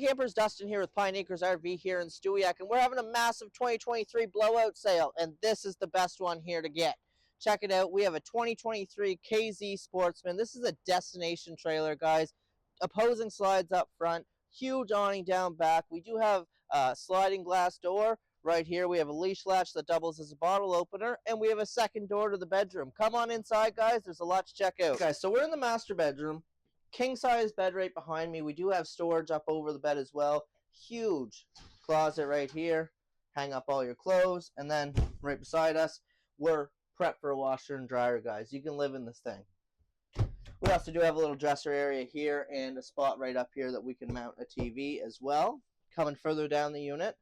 Campers, Dustin here with Pine Acres RV here in Stewiacke, and we're having a massive 2023 blowout sale, and this is the best one here to get. Check it out. We have a 2023 KZ Sportsmen. This is a destination trailer, guys. Opposing slides up front, huge awning down back. We do have a sliding glass door right here. We have a leash latch that doubles as a bottle opener, and we have a second door to the bedroom. Come on inside, guys. There's a lot to check out. Guys, so we're in the master bedroom. King size bed right behind me. We do have storage up over the bed as well. Huge closet right here. Hang up all your clothes. And then right beside us, we're prepped for a washer and dryer, guys. You can live in this thing. We also do have a little dresser area here and a spot right up here that we can mount a TV as well. Coming further down the unit,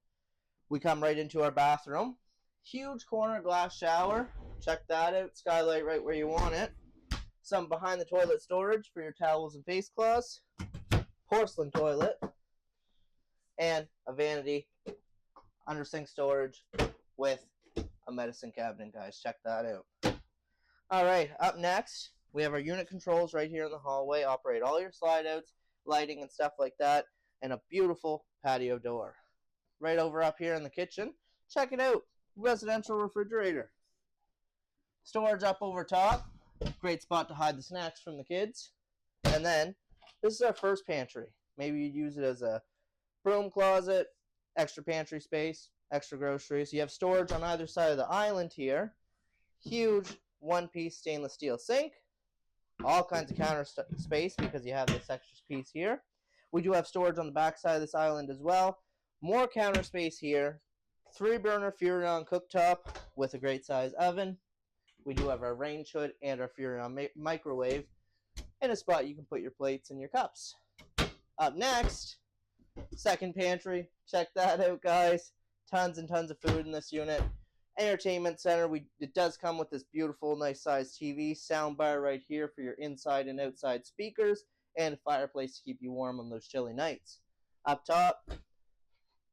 we come right into our bathroom. Huge corner glass shower. Check that out. Skylight right where you want it. Some behind the toilet storage for your towels and face cloths, porcelain toilet, and a vanity under sink storage with a medicine cabinet, guys. Check that out. All right, up next, we have our unit controls right here in the hallway. Operate all your slide outs, lighting and stuff like that, and a beautiful patio door. Right over up here in the kitchen, check it out, residential refrigerator. Storage up over top. Great spot to hide the snacks from the kids. And then, this is our first pantry. Maybe you'd use it as a broom closet, extra pantry space, extra groceries. You have storage on either side of the island here. Huge one-piece stainless steel sink. All kinds of counter space because you have this extra piece here. We do have storage on the back side of this island as well. More counter space here. 3-burner Furrion cooktop with a great size oven. We do have our range hood and our Furrion microwave and a spot you can put your plates and your cups. Up next, second pantry. Check that out, guys. Tons and tons of food in this unit. Entertainment center. It does come with this beautiful, nice sized TV. Soundbar right here for your inside and outside speakers. And a fireplace to keep you warm on those chilly nights. Up top,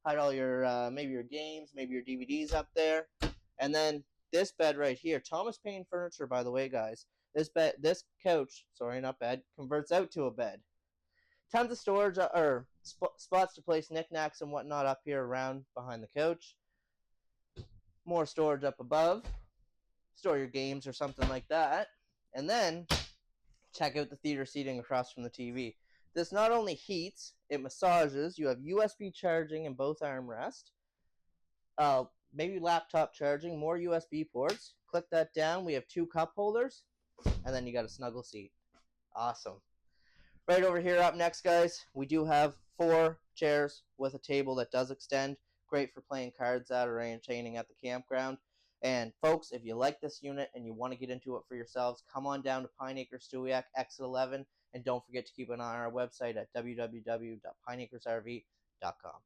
hide all your, maybe your games, maybe your DVDs up there. And then this bed right here, Thomas Payne furniture, by the way, guys. This couch, sorry, not bed, converts out to a bed. Tons of storage, or spots to place knickknacks and whatnot up here around behind the couch. More storage up above. Store your games or something like that. And then, check out the theater seating across from the TV. This not only heats, it massages. You have USB charging in both armrests. Maybe laptop charging, more USB ports. Click that down. We have 2 cup holders, and then you got a snuggle seat. Awesome. Right over here up next, guys, we do have 4 chairs with a table that does extend. Great for playing cards at or entertaining at the campground. And folks, if you like this unit and you want to get into it for yourselves, come on down to Pine Acres Stewiacke, exit 11, and don't forget to keep an eye on our website at www.pineacresrv.com.